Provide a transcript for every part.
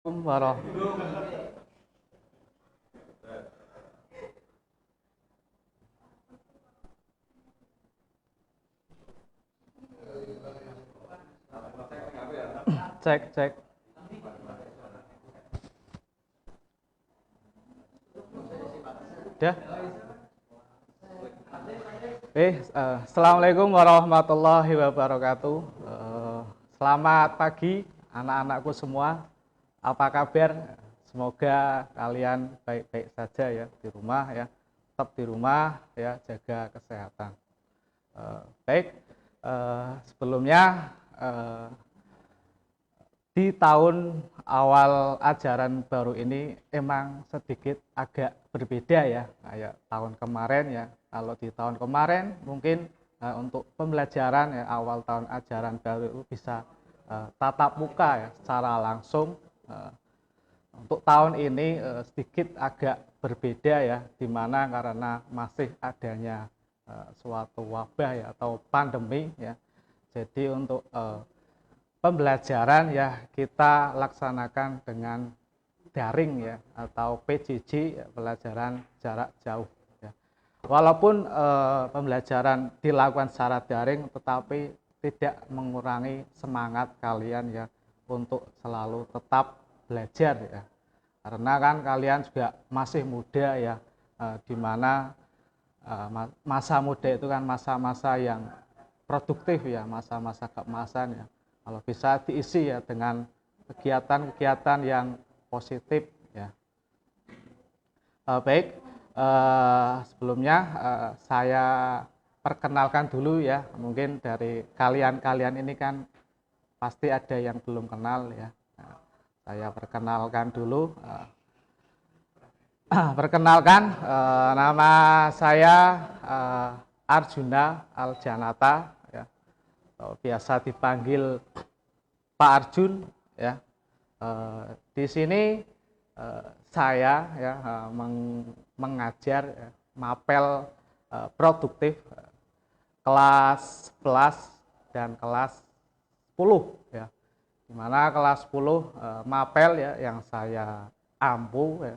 Warahmatullahi. Cek cek. Udah. Assalamualaikum warahmatullahi wabarakatuh. Selamat pagi anak-anakku semua. Apa kabar? Semoga kalian baik-baik saja ya di rumah ya. Tetap di rumah ya, jaga kesehatan. Baik, sebelumnya di tahun awal ajaran baru ini emang sedikit agak berbeda ya, kayak tahun kemarin ya. Kalau di tahun kemarin mungkin untuk pembelajaran ya, awal tahun ajaran baru bisa tatap muka ya, secara langsung. Untuk tahun ini sedikit agak berbeda ya, di mana karena masih adanya suatu wabah ya atau pandemi ya. Jadi untuk pembelajaran ya kita laksanakan dengan daring ya atau PJJ ya, pelajaran jarak jauh ya. Walaupun pembelajaran dilakukan secara daring, tetapi tidak mengurangi semangat kalian ya untuk selalu tetap belajar ya. Karena kan kalian juga masih muda ya, di mana masa muda itu kan masa-masa yang produktif ya, masa-masa keemasan ya. Kalau bisa diisi ya dengan kegiatan-kegiatan yang positif ya. Baik, sebelumnya saya perkenalkan dulu ya, mungkin dari kalian-kalian ini kan pasti ada yang belum kenal ya. Nah, saya perkenalkan dulu. Perkenalkan, nama saya Arjuna Aljanata ya. Biasa dipanggil Pak Arjun ya. Di sini saya ya mengajar ya, mapel produktif kelas 11 dan kelas 10 ya. Di mana kelas 10 mapel ya yang saya ampu ya,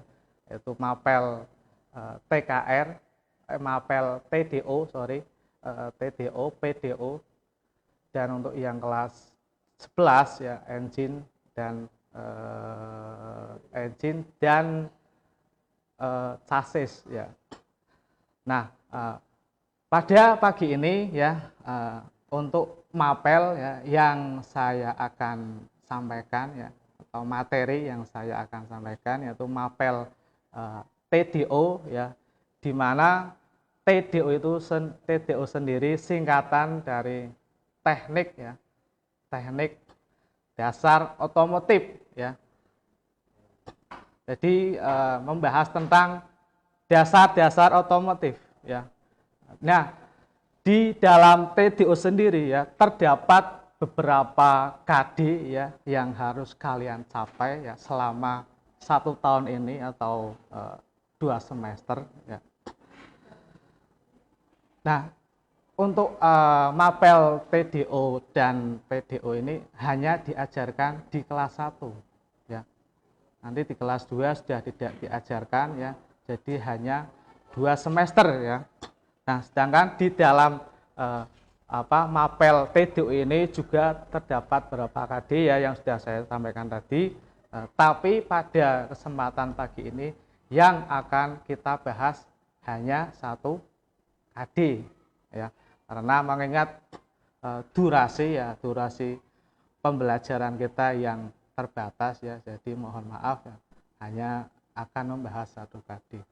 yaitu mapel TKR, mapel TDO, TDO, PDO. Dan untuk yang kelas 11 ya engine dan chassis ya. Nah, pada pagi ini ya untuk mapel ya yang saya akan sampaikan ya, atau materi yang saya akan sampaikan yaitu mapel TDO ya, di mana TDO sendiri singkatan dari teknik ya, teknik dasar otomotif ya. Jadi membahas tentang dasar-dasar otomotif ya. Nah, di dalam TDO sendiri ya terdapat beberapa KD ya yang harus kalian capai ya selama 1 tahun ini atau 2 semester ya. Nah, untuk mapel TDO dan PDO ini hanya diajarkan di kelas 1 ya. Nanti di kelas 2 sudah tidak diajarkan ya. Jadi hanya 2 semester ya. Nah, sedangkan di dalam mapel TDO ini juga terdapat beberapa KD ya yang sudah saya sampaikan tadi. Tapi pada kesempatan pagi ini yang akan kita bahas hanya 1 KD ya. Karena mengingat durasi pembelajaran kita yang terbatas ya, jadi mohon maaf ya, hanya akan membahas 1 KD.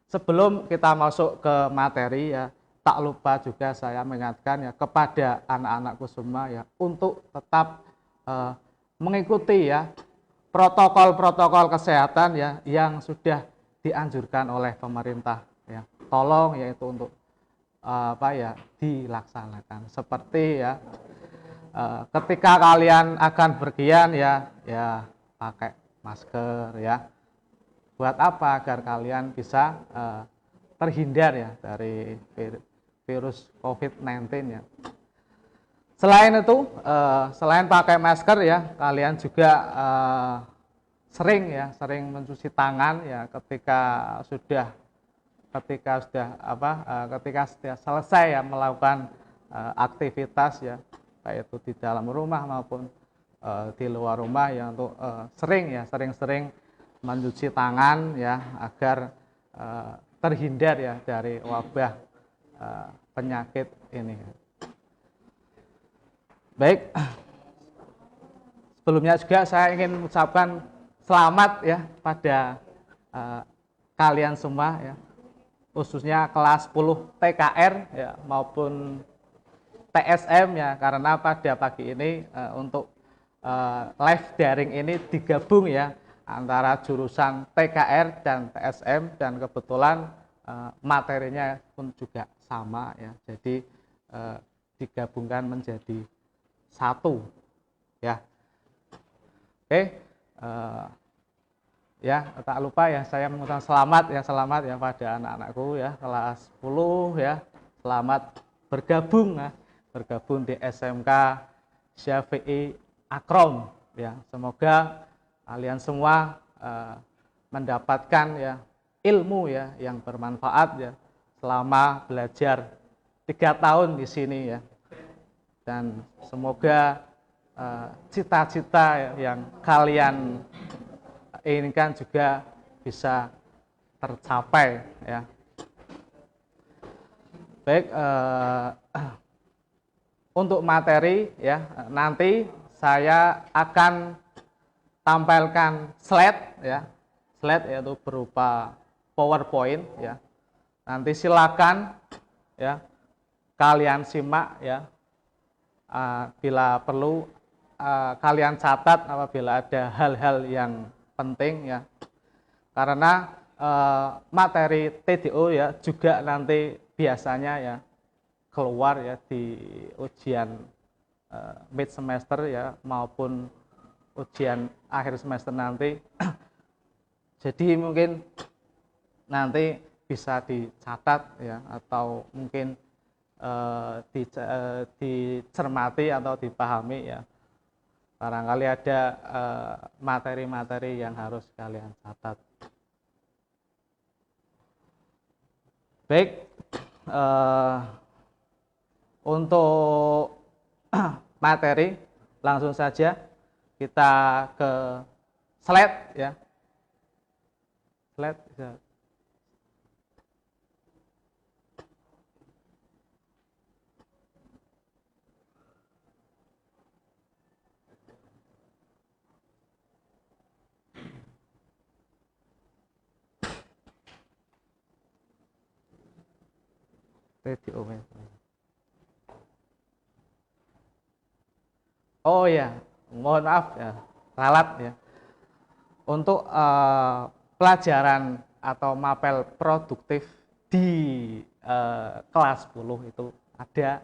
Sebelum kita masuk ke materi ya, tak lupa juga saya mengingatkan ya kepada anak-anakku semua ya untuk tetap mengikuti ya protokol-protokol kesehatan ya yang sudah dianjurkan oleh pemerintah ya. Tolong yaitu untuk dilaksanakan, seperti ya ketika kalian akan pergian ya pakai masker ya. Buat apa? Agar kalian bisa terhindar ya dari virus COVID-19 ya. Selain itu, selain pakai masker ya, kalian juga sering mencuci tangan ya ketika sudah selesai ya melakukan aktivitas ya, baik itu di dalam rumah maupun di luar rumah ya, untuk sering-sering mencuci tangan ya, agar terhindar ya dari wabah penyakit ini. Baik, sebelumnya juga saya ingin mengucapkan selamat ya pada kalian semua ya, khususnya kelas 10 TKR ya maupun TSM ya, karena pada pagi ini untuk live daring ini digabung ya antara jurusan TKR dan TSM, dan kebetulan materinya pun juga sama ya, jadi digabungkan menjadi satu ya. Oke, ya tak lupa ya saya mengucapkan selamat ya pada anak-anakku ya kelas 10 ya, selamat bergabung di SMK Syafi'i Akrom ya. Semoga kalian semua mendapatkan ya ilmu ya yang bermanfaat ya selama belajar 3 tahun di sini ya, dan semoga cita-cita yang kalian inginkan juga bisa tercapai ya. Baik, untuk materi ya, nanti saya akan tampilkan slide ya, yaitu berupa PowerPoint ya. Nanti silakan ya kalian simak ya, bila perlu kalian catat apabila ada hal-hal yang penting ya, karena materi TDO ya juga nanti biasanya ya keluar ya di ujian mid semester ya maupun ujian akhir semester nanti. Jadi mungkin nanti bisa dicatat ya, atau mungkin dicermati atau dipahami ya, barangkali ada materi-materi yang harus kalian catat. Baik, untuk materi langsung saja kita ke slide ya. Slide bisa. Oh ya, mohon maaf ya, ralat ya. Untuk pelajaran atau mapel produktif di kelas 10 itu ada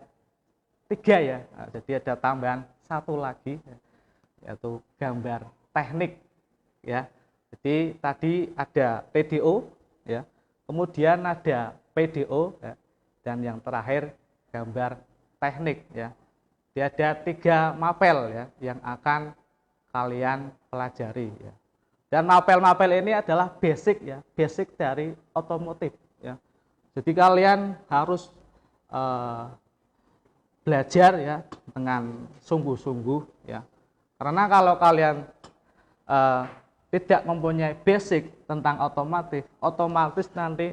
3 ya. Nah, jadi ada tambahan 1 lagi ya, yaitu gambar teknik ya. Jadi tadi ada PDO ya, kemudian ada PDO ya, dan yang terakhir gambar teknik ya. Jadi ada 3 mapel ya yang akan kalian pelajari ya. Dan mapel-mapel ini adalah basic ya, basic dari otomotif ya. Jadi kalian harus belajar ya dengan sungguh-sungguh ya. Karena kalau kalian tidak mempunyai basic tentang otomotif, otomatis nanti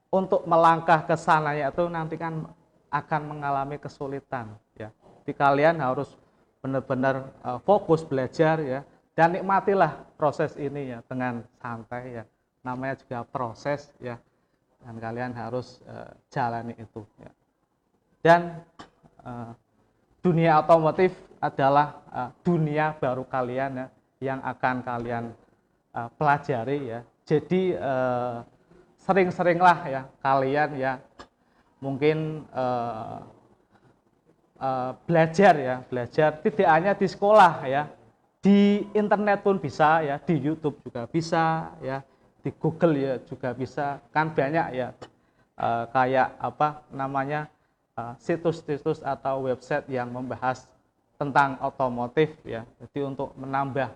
untuk melangkah ke sananya itu nanti kan akan mengalami kesulitan ya. Jadi kalian harus benar-benar fokus belajar ya, dan nikmatilah proses ini ya dengan santai ya. Namanya juga proses ya, dan kalian harus jalani itu ya. Dan dunia otomotif adalah dunia baru kalian ya, yang akan kalian pelajari ya. Jadi sering-seringlah ya kalian ya mungkin belajar tidak hanya di sekolah ya, di internet pun bisa ya, di YouTube juga bisa ya, di Google ya juga bisa, kan banyak ya kayak apa namanya situs-situs atau website yang membahas tentang otomotif ya. Jadi untuk menambah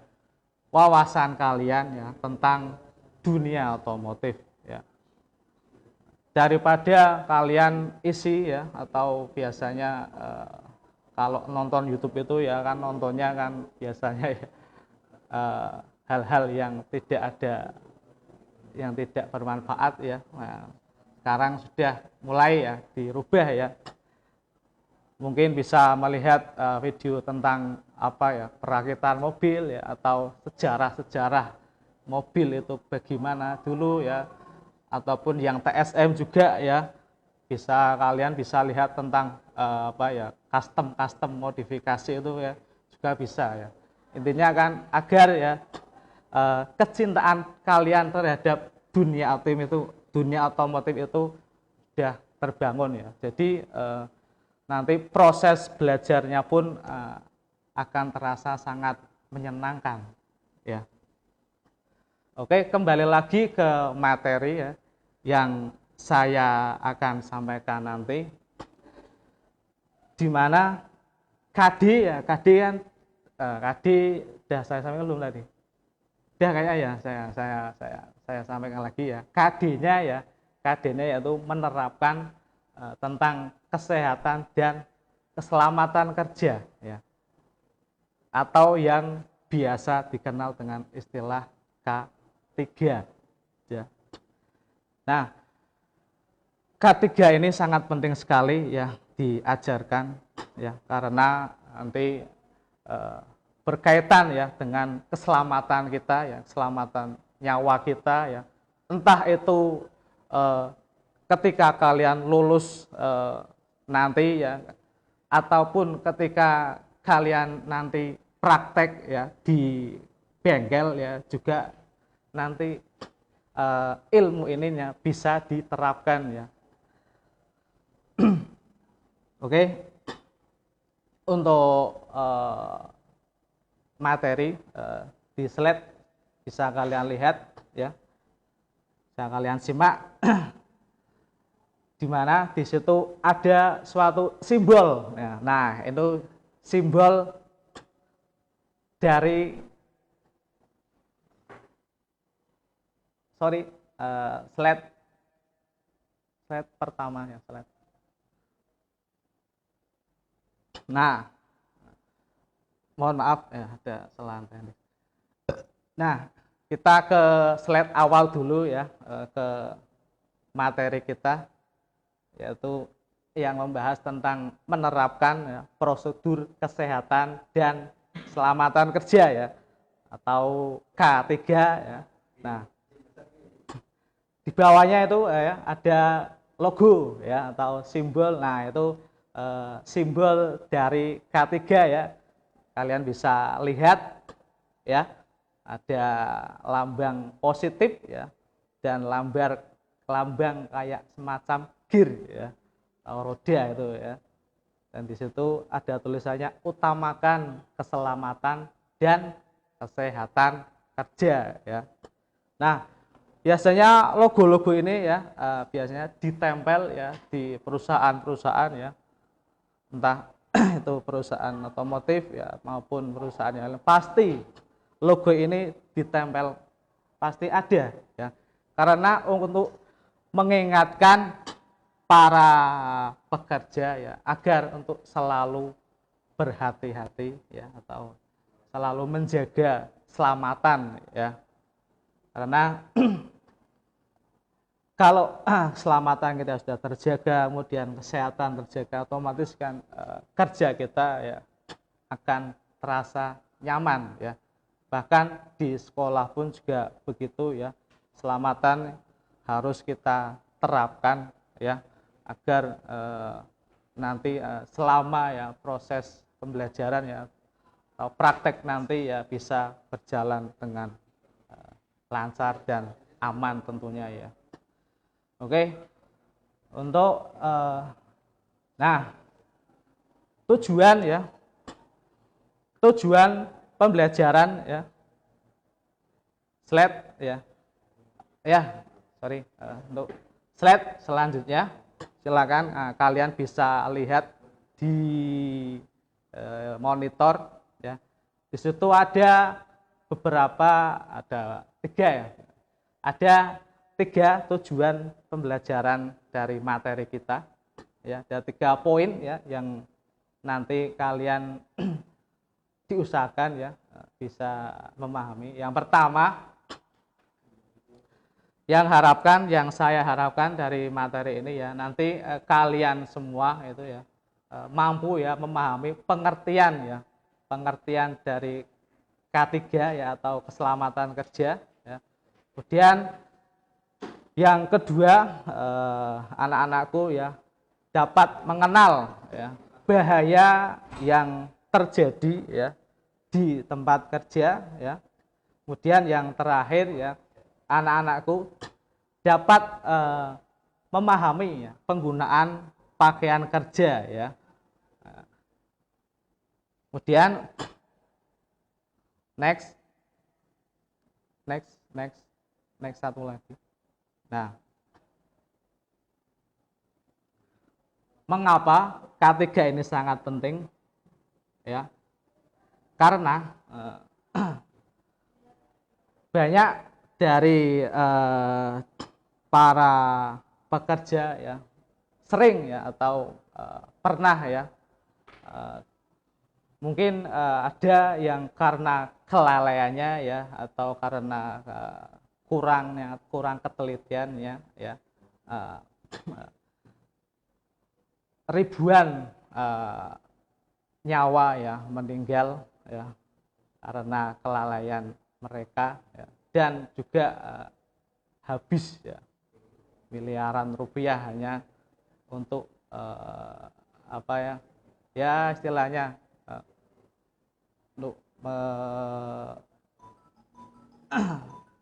wawasan kalian ya tentang dunia otomotif ya. Daripada kalian isi ya, atau biasanya kalau nonton YouTube itu ya kan nontonnya kan biasanya ya hal-hal yang tidak bermanfaat ya. Nah, sekarang sudah mulai ya dirubah ya. Mungkin bisa melihat video tentang apa ya, perakitan mobil ya, atau sejarah-sejarah mobil itu bagaimana dulu ya, ataupun yang TSM juga ya, kalian bisa lihat tentang apa ya, custom modifikasi itu ya, juga bisa ya. Intinya kan agar ya kecintaan kalian terhadap dunia otomotif itu sudah terbangun ya. Jadi nanti proses belajarnya pun akan terasa sangat menyenangkan ya. Oke, kembali lagi ke materi ya yang saya akan sampaikan nanti, di mana KD ya, KD kan KD udah saya sampaikan belum tadi? Udah kayaknya ya, saya sampaikan lagi ya. KD-nya yaitu menerapkan tentang kesehatan dan keselamatan kerja ya, atau yang biasa dikenal dengan istilah K3 ya. Nah, K3 ini sangat penting sekali ya diajarkan ya, karena nanti berkaitan ya dengan keselamatan kita ya, keselamatan nyawa kita ya. Entah itu ketika kalian lulus nanti ya, ataupun ketika kalian nanti praktek ya di bengkel ya, juga nanti ilmu ininya bisa diterapkan ya. Oke, untuk materi di slide bisa kalian lihat ya, bisa kalian simak, di mana di situ ada suatu simbol ya. Nah, itu simbol dari slide pertama ya, slide. Nah, mohon maaf ya, ada kesalahan teknis. Nah, kita ke slide awal dulu ya, ke materi kita, yaitu yang membahas tentang menerapkan ya, prosedur kesehatan dan keselamatan kerja ya, atau K3 ya. Nah, di bawahnya itu ya ada logo ya, atau simbol. Nah, itu simbol dari K3 ya. Kalian bisa lihat ya, ada lambang positif ya, dan lambang kayak semacam gear ya, atau roda itu ya. Dan di situ ada tulisannya utamakan keselamatan dan kesehatan kerja ya. Nah, biasanya logo-logo ini ya biasanya ditempel ya di perusahaan-perusahaan ya, entah itu perusahaan otomotif ya maupun perusahaan yang lain, pasti logo ini ditempel, pasti ada ya, karena untuk mengingatkan para pekerja ya agar untuk selalu berhati-hati ya, atau selalu menjaga keselamatan ya, karena kalau keselamatan kita sudah terjaga, kemudian kesehatan terjaga, otomatis kan kerja kita ya akan terasa nyaman ya. Bahkan di sekolah pun juga begitu ya, keselamatan harus kita terapkan ya, agar nanti selama ya proses pembelajaran ya atau praktek nanti ya bisa berjalan dengan lancar dan aman tentunya ya. Oke, untuk nah tujuan pembelajaran ya, slide untuk slide selanjutnya silakan kalian bisa lihat di monitor ya. Di situ ada beberapa, ada 3 ya. Ada 3 tujuan pembelajaran dari materi kita. Ya, ada 3 poin ya yang nanti kalian diusahakan ya bisa memahami. Yang pertama, yang saya harapkan dari materi ini ya, nanti kalian semua itu ya mampu ya memahami pengertian dari K3 ya atau keselamatan kerja ya. Kemudian yang kedua, anak-anakku ya dapat mengenal ya bahaya yang terjadi ya di tempat kerja ya. Kemudian yang terakhir ya, anak-anakku dapat memahami ya, penggunaan pakaian kerja ya. Kemudian next satu lagi. Nah, mengapa K3 ini sangat penting ya? Karena banyak dari para pekerja ya sering ya atau pernah ya mungkin ada yang karena kelalaiannya ya atau karena kurang ketelitiannya ya ribuan nyawa ya meninggal ya karena kelalaian mereka ya, dan juga habis ya miliaran rupiah hanya untuk apa ya istilahnya untuk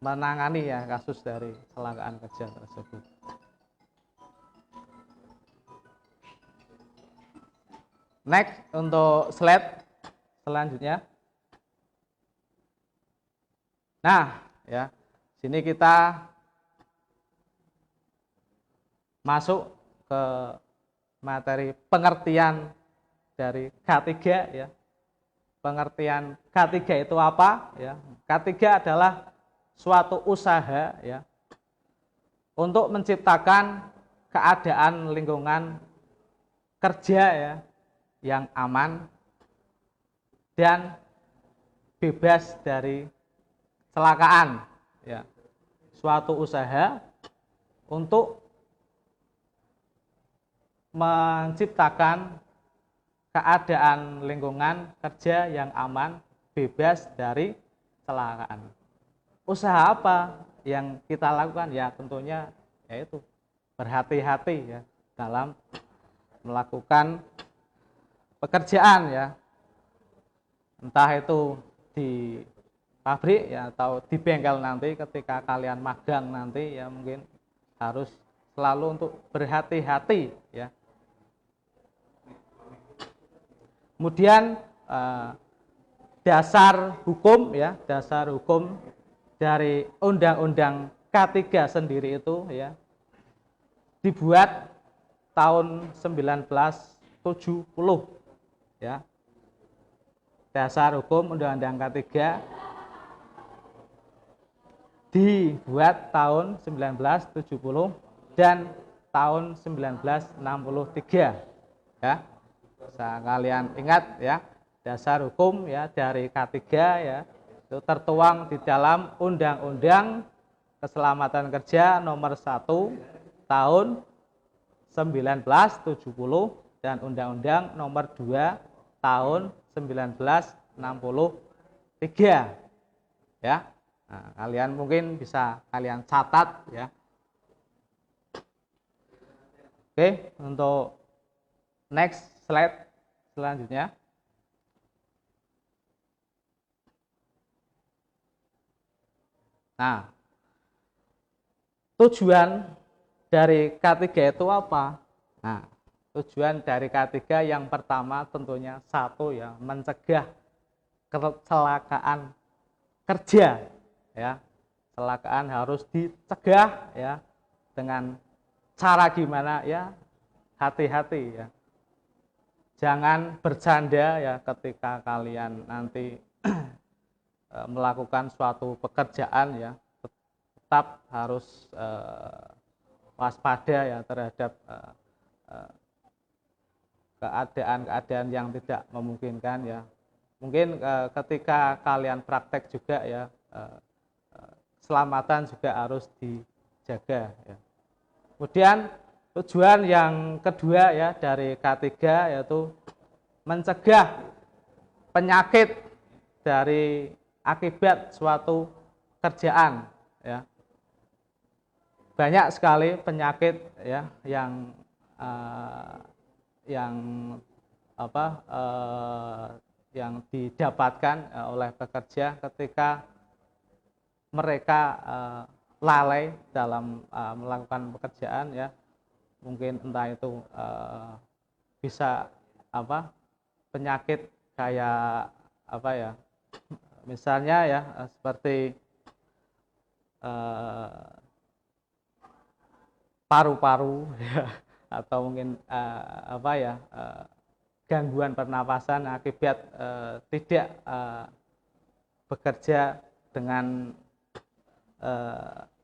menangani ya kasus dari kecelakaan kerja tersebut. Next untuk slide selanjutnya. Nah, ya, sini kita masuk ke materi pengertian dari K3 ya. Pengertian K3 itu apa ya? K3 adalah suatu usaha ya untuk menciptakan keadaan lingkungan kerja ya yang aman dan bebas dari kecelakaan ya. Suatu usaha untuk menciptakan keadaan lingkungan kerja yang aman, bebas dari kecelakaan. Usaha apa yang kita lakukan? Ya tentunya yaitu berhati-hati ya dalam melakukan pekerjaan ya. Entah itu di pabrik ya atau di bengkel nanti ketika kalian magang nanti ya mungkin harus selalu untuk berhati-hati ya. Kemudian dasar hukum dari Undang-Undang K3 sendiri itu ya dibuat tahun 1970 ya. Dasar hukum Undang-Undang K3 dibuat tahun 1970 dan tahun 1963 ya. Bisa kalian ingat ya, dasar hukum ya dari K3 ya itu tertuang di dalam Undang-Undang Keselamatan Kerja nomor 1 tahun 1970 dan Undang-Undang nomor 2 tahun 1963 ya. Nah, kalian mungkin bisa kalian catat ya. Oke, untuk next slide selanjutnya. Nah, tujuan dari K3 itu apa? Nah, tujuan dari K3 yang pertama tentunya satu ya, mencegah kecelakaan kerja ya. Kecelakaan harus dicegah ya dengan cara gimana ya? Hati-hati ya. Jangan bercanda ya ketika kalian nanti melakukan suatu pekerjaan ya, tetap harus waspada ya terhadap keadaan-keadaan yang tidak memungkinkan ya. Mungkin ketika kalian praktek juga ya, keselamatan juga harus dijaga ya. Kemudian tujuan yang kedua ya dari K3 yaitu mencegah penyakit dari akibat suatu kerjaan ya. Banyak sekali penyakit ya yang yang didapatkan oleh pekerja ketika mereka lalai dalam melakukan pekerjaan ya. Mungkin entah itu bisa penyakit kayak misalnya ya seperti paru-paru ya, atau mungkin gangguan pernapasan akibat tidak bekerja dengan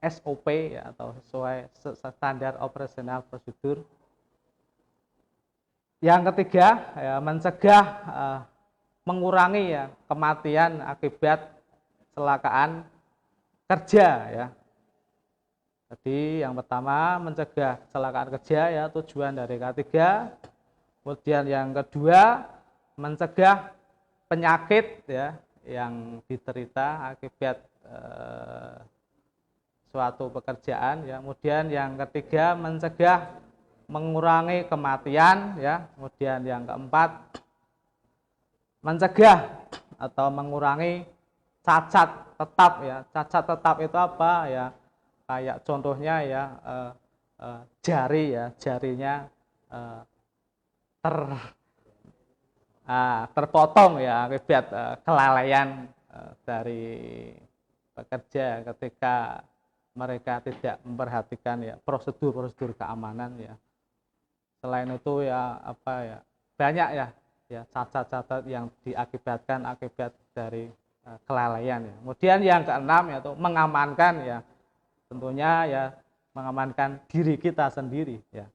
SOP ya, atau sesuai standar operasional prosedur. Yang ketiga ya, mencegah mengurangi ya kematian akibat kecelakaan kerja ya. Jadi yang pertama mencegah kecelakaan kerja ya, tujuan dari K3. Kemudian yang kedua mencegah penyakit ya yang diderita akibat suatu pekerjaan ya. Kemudian yang ketiga mencegah mengurangi kematian ya. Kemudian yang keempat mencegah atau mengurangi cacat tetap ya. Cacat tetap itu apa ya? Kayak contohnya ya jari ya, jarinya terpotong ya akibat kelalaian dari pekerja ketika mereka tidak memperhatikan ya prosedur-prosedur keamanan ya. Selain itu ya banyak ya cacat-cacat yang diakibatkan akibat dari kelalaian ya. Kemudian yang keenam yaitu mengamankan ya, tentunya ya mengamankan diri kita sendiri ya.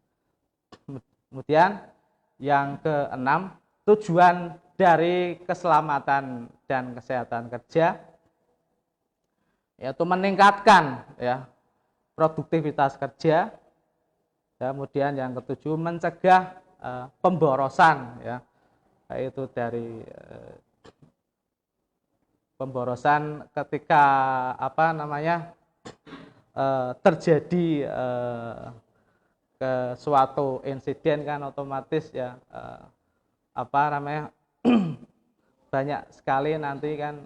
Kemudian yang keenam, tujuan dari keselamatan dan kesehatan kerja yaitu meningkatkan ya produktivitas kerja. Ya, kemudian yang ketujuh mencegah pemborosan ya, yaitu dari pemborosan ketika terjadi ke suatu insiden kan otomatis ya banyak sekali nanti kan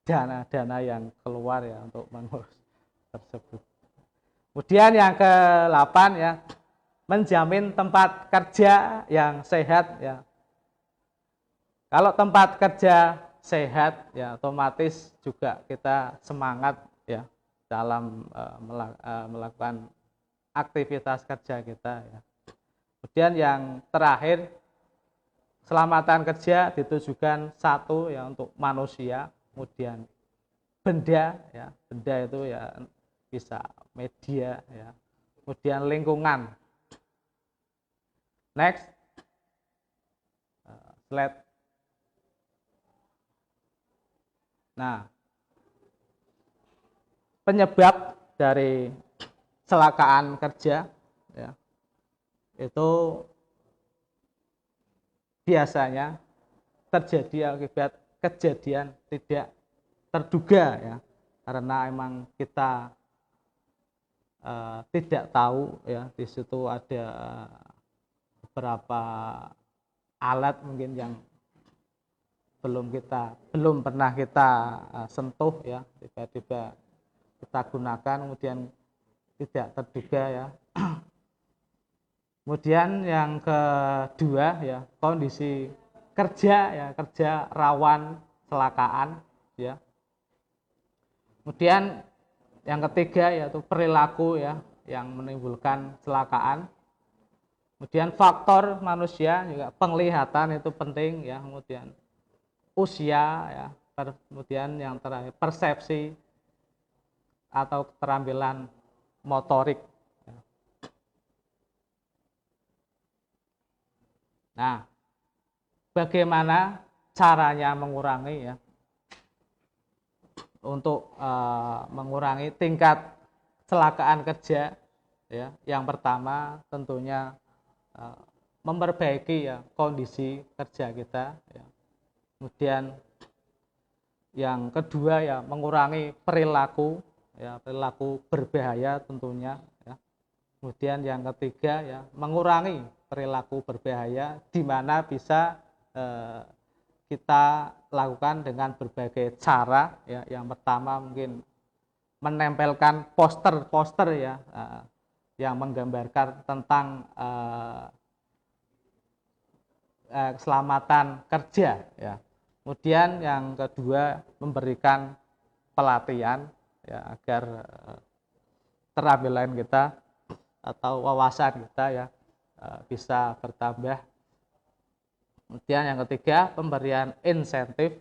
dana-dana yang keluar ya untuk mengurus tersebut. Kemudian yang ke-8 ya, menjamin tempat kerja yang sehat ya. Kalau tempat kerja sehat ya otomatis juga kita semangat ya dalam melakukan aktivitas kerja kita ya. Kemudian yang terakhir, keselamatan kerja ditujukan satu ya untuk manusia, kemudian benda ya, benda itu ya bisa media ya, kemudian lingkungan. Next slide. Nah, penyebab dari kecelakaan kerja ya, itu biasanya terjadi akibat kejadian tidak terduga ya, karena emang kita tidak tahu ya di situ ada beberapa alat mungkin yang belum pernah kita sentuh ya, tiba-tiba kita gunakan kemudian tidak terduga ya. Kemudian yang kedua ya, kondisi kerja ya, kerja rawan kecelakaan ya. Kemudian yang ketiga yaitu perilaku ya yang menimbulkan kecelakaan. Kemudian faktor manusia juga, penglihatan itu penting ya. Kemudian usia ya, Kemudian yang terakhir persepsi atau keterampilan motorik. Nah, bagaimana caranya mengurangi ya untuk mengurangi tingkat kecelakaan kerja ya. Yang pertama tentunya memperbaiki ya kondisi kerja kita ya. Kemudian yang kedua ya mengurangi perilaku ya, perilaku berbahaya tentunya ya. Kemudian yang ketiga ya mengurangi perilaku berbahaya, di mana bisa kita lakukan dengan berbagai cara ya. Yang pertama mungkin menempelkan poster-poster ya yang menggambarkan tentang keselamatan kerja ya. Kemudian yang kedua memberikan pelatihan ya agar keterampilan kita atau wawasan kita ya bisa bertambah. Kemudian yang ketiga pemberian insentif.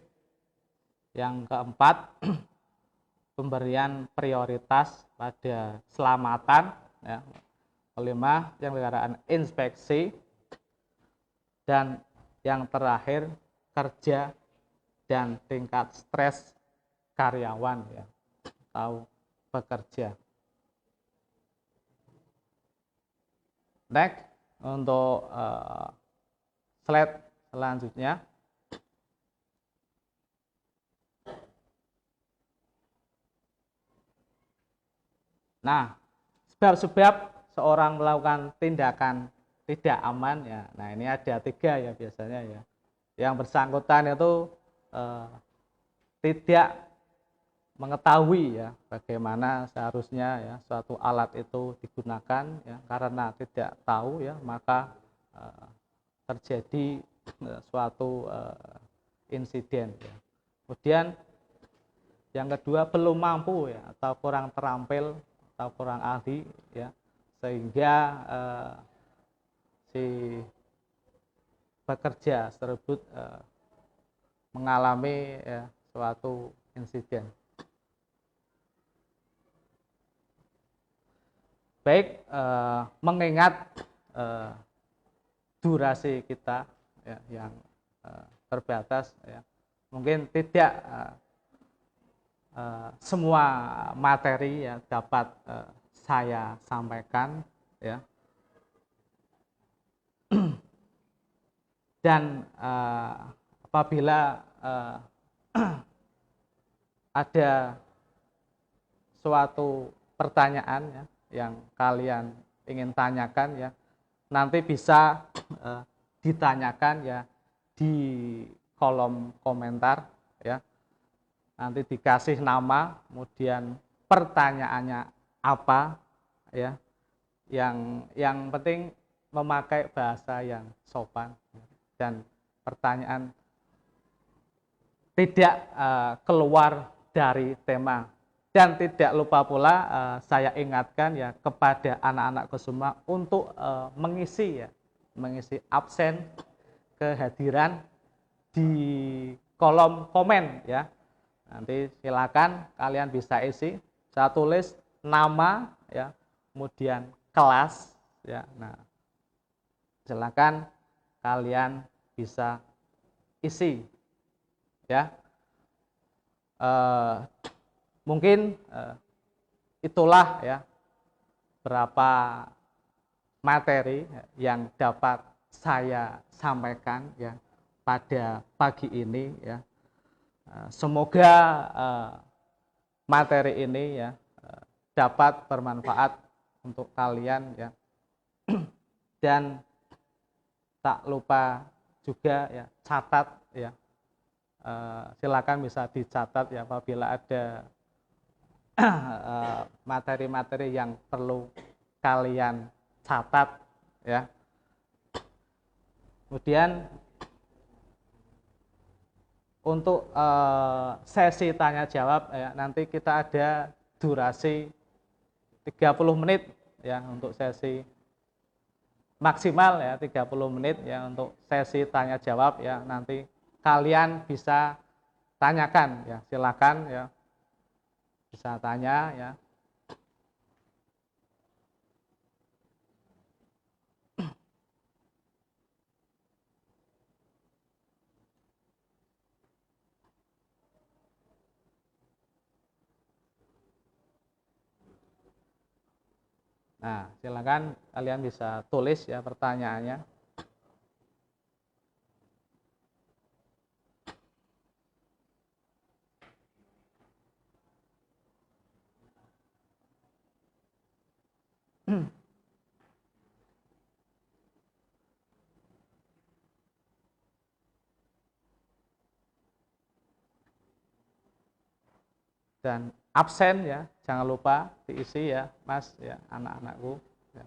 Yang keempat pemberian prioritas pada keselamatan ya. Kelima yang kendaraan inspeksi. Dan yang terakhir kerja dan tingkat stres karyawan ya atau pekerja. Next untuk slide selanjutnya. Nah, sebab-sebab seorang melakukan tindakan tidak aman ya. Nah, ini ada 3 ya biasanya ya. Yang bersangkutan itu tidak mengetahui ya bagaimana seharusnya ya suatu alat itu digunakan ya, karena tidak tahu ya maka terjadi suatu insiden ya. Kemudian yang kedua belum mampu ya atau kurang terampil atau kurang ahli ya, sehingga si pekerja tersebut mengalami ya, suatu insiden. Baik, mengingat durasi kita ya, yang terbatas ya, mungkin tidak semua materi ya dapat saya sampaikan ya. Dan apabila ada suatu pertanyaan ya, yang kalian ingin tanyakan ya, nanti bisa ditanyakan ya di kolom komentar ya. Nanti dikasih nama, kemudian pertanyaannya apa ya. Yang penting memakai bahasa yang sopan dan pertanyaan tidak keluar dari tema. Dan tidak lupa pula saya ingatkan ya kepada anak-anakku semua untuk mengisi absen kehadiran di kolom komen ya. Nanti silakan kalian bisa isi, saya tulis nama ya, kemudian kelas ya. Nah, silakan kalian bisa isi ya. Mungkin itulah ya berapa materi yang dapat saya sampaikan ya pada pagi ini ya. Semoga materi ini ya dapat bermanfaat untuk kalian ya. Dan tak lupa juga ya catat ya. Silakan bisa dicatat ya apabila ada materi-materi yang perlu kalian catat ya. Kemudian untuk sesi tanya jawab ya, nanti kita ada durasi 30 menit ya untuk sesi maksimal ya 30 menit ya untuk sesi tanya jawab ya. Nanti kalian bisa tanyakan ya, silakan ya, bisa tanya ya. Nah, silakan kalian bisa tulis ya pertanyaannya. Dan absen ya, jangan lupa diisi ya, Mas ya, anak-anakku. Ya.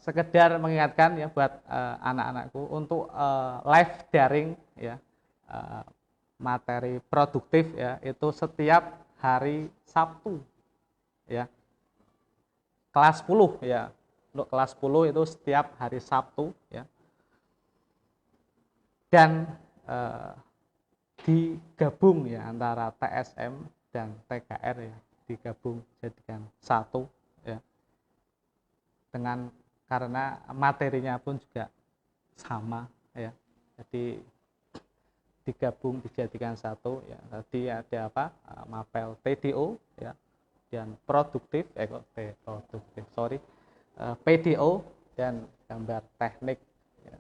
Sekedar mengingatkan ya buat anak-anakku untuk live daring ya, materi produktif ya, itu setiap hari Sabtu ya, kelas 10 ya, untuk kelas 10 itu setiap hari Sabtu ya, dan digabung ya antara TSM dan TKR ya, digabung jadikan satu ya, dengan karena materinya pun juga sama ya, jadi digabung dijadikan satu ya. Tadi ada apa, mapel TDO ya, dan produktif produktif sorry, PDO dan gambar teknik ya.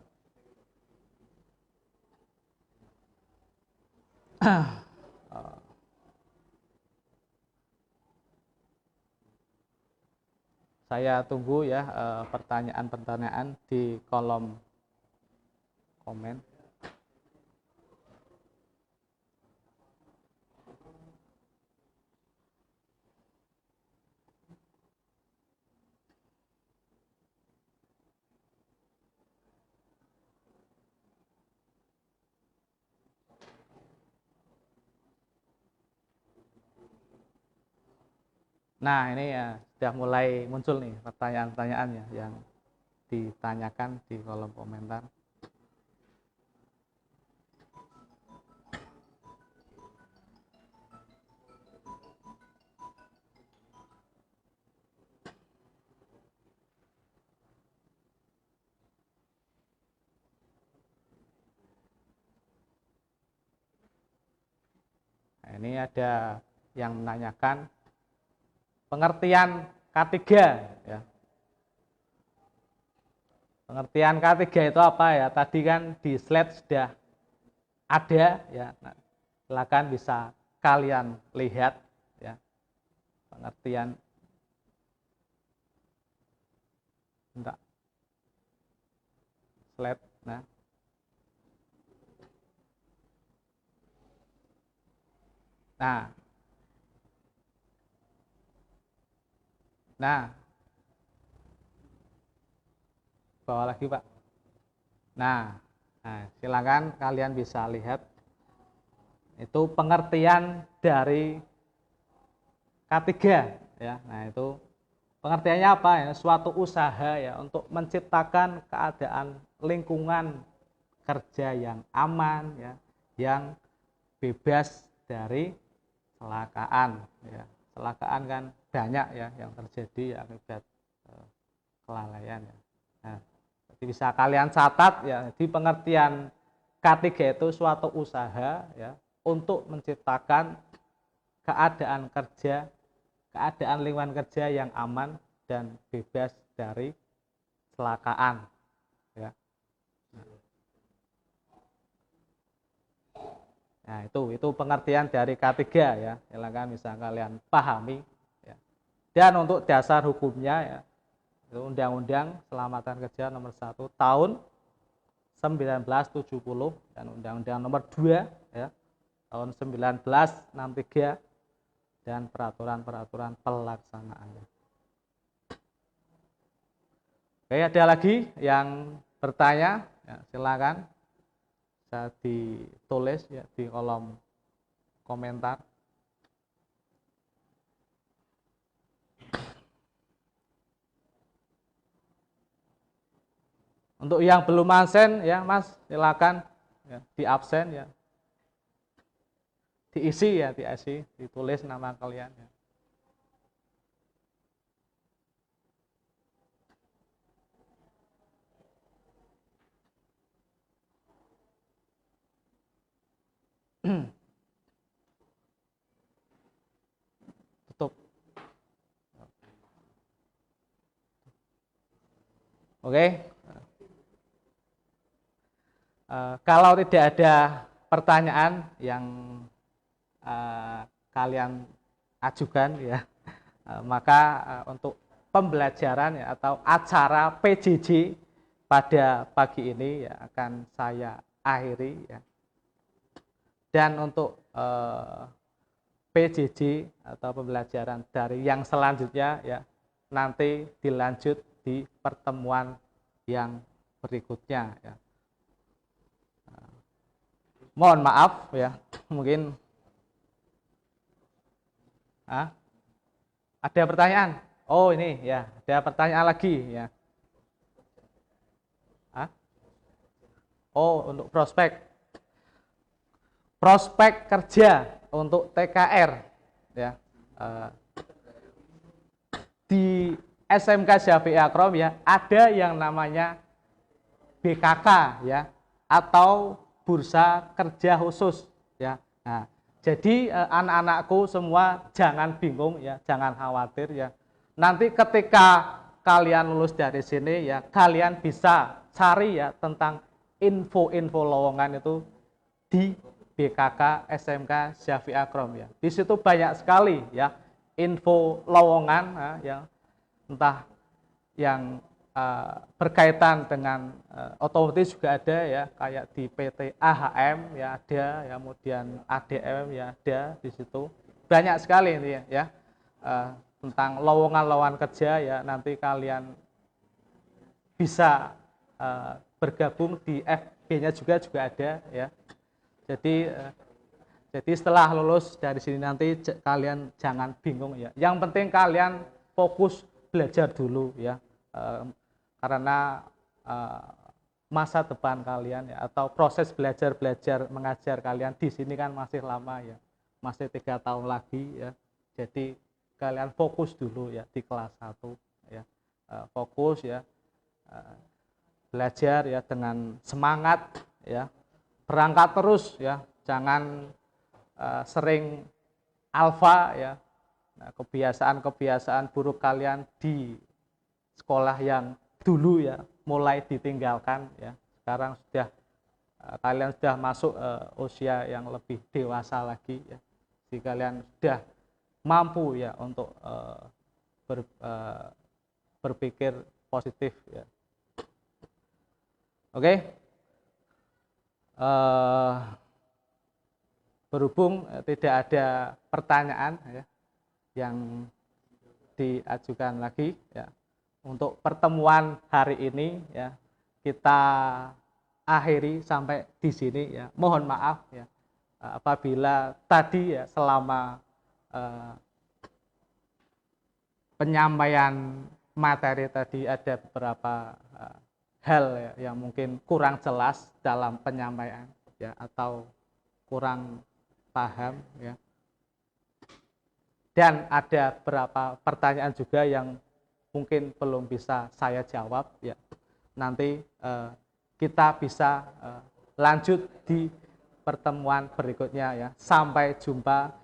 Saya tunggu ya pertanyaan-pertanyaan di kolom komen. Nah, ini ya sudah mulai muncul nih pertanyaan-pertanyaannya yang ditanyakan di kolom komentar. Nah, ini ada yang menanyakan pengertian K3 ya. Pengertian K3 itu apa ya? Tadi kan di slide sudah ada ya. Nah, silakan bisa kalian lihat ya pengertian. Enggak, slide. Nah, nah, nah, bawa lagi Pak. Nah, silakan kalian bisa lihat itu pengertian dari K3 ya. Nah, itu pengertiannya apa ya? Suatu usaha ya untuk menciptakan keadaan lingkungan kerja yang aman ya, yang bebas dari kecelakaan ya. Kecelakaan kan banyak ya yang terjadi akibat kelalaian ya. Nah, jadi bisa kalian catat ya, di pengertian K3 itu suatu usaha ya untuk menciptakan keadaan kerja, keadaan lingkungan kerja yang aman dan bebas dari kecelakaan ya. Nah, itu pengertian dari K3 ya. Silakan bisa kalian pahami ya. Dan untuk dasar hukumnya ya, itu Undang-Undang Keselamatan Kerja nomor 1 tahun 1970 dan Undang-Undang nomor 2 ya, tahun 1963 dan peraturan-peraturan pelaksanaannya. Oke, ada lagi yang bertanya, ya, silakan bisa ditulis ya di kolom komentar. Untuk yang belum absen ya Mas, silakan ya, di absen ya, diisi, ditulis nama kalian ya. Tutup. Oke. Kalau tidak ada pertanyaan yang kalian ajukan ya, maka untuk pembelajaran ya, atau acara PJJ pada pagi ini ya akan saya akhiri ya. Dan untuk PJJ atau pembelajaran dari yang selanjutnya ya nanti dilanjut di pertemuan yang berikutnya ya. Mohon maaf ya, mungkin ada pertanyaan. Oh ini ya, ada pertanyaan lagi ya. Oh untuk prospek kerja untuk TKR ya, di SMK Syafi'i Akrom ya ada yang namanya BKK ya, atau bursa kerja khusus ya. Nah, jadi anak-anakku semua jangan bingung ya, jangan khawatir ya. Nanti ketika kalian lulus dari sini ya, kalian bisa cari ya tentang info-info lowongan itu di BKK SMK Syafi'i Akrom ya. Di situ banyak sekali ya info lowongan ya, entah yang berkaitan dengan otomotif juga ada ya, kayak di PT AHM ya ada ya, kemudian ADM ya ada, di situ banyak sekali ini ya tentang lowongan-lowongan kerja ya. Nanti kalian bisa bergabung di FB-nya juga ada ya. Jadi setelah lulus dari sini nanti kalian jangan bingung ya. Yang penting kalian fokus belajar dulu ya. Karena masa depan kalian ya, atau proses belajar mengajar kalian di sini kan masih lama ya, masih 3 tahun lagi ya. Jadi kalian fokus dulu ya di kelas 1 ya, fokus ya, belajar ya dengan semangat ya, berangkat terus ya, jangan sering alfa ya. Nah, kebiasaan buruk kalian di sekolah yang dulu ya mulai ditinggalkan ya. Sekarang sudah kalian sudah masuk usia yang lebih dewasa lagi ya. Jadi kalian sudah mampu ya untuk berpikir positif ya. Oke. Berhubung tidak ada pertanyaan ya yang diajukan lagi ya, untuk pertemuan hari ini ya kita akhiri sampai di sini ya. Mohon maaf ya apabila tadi ya selama penyampaian materi tadi ada beberapa hal ya yang mungkin kurang jelas dalam penyampaian ya, atau kurang paham ya. Dan ada beberapa pertanyaan juga yang mungkin belum bisa saya jawab ya. Nanti kita bisa lanjut di pertemuan berikutnya ya. Sampai jumpa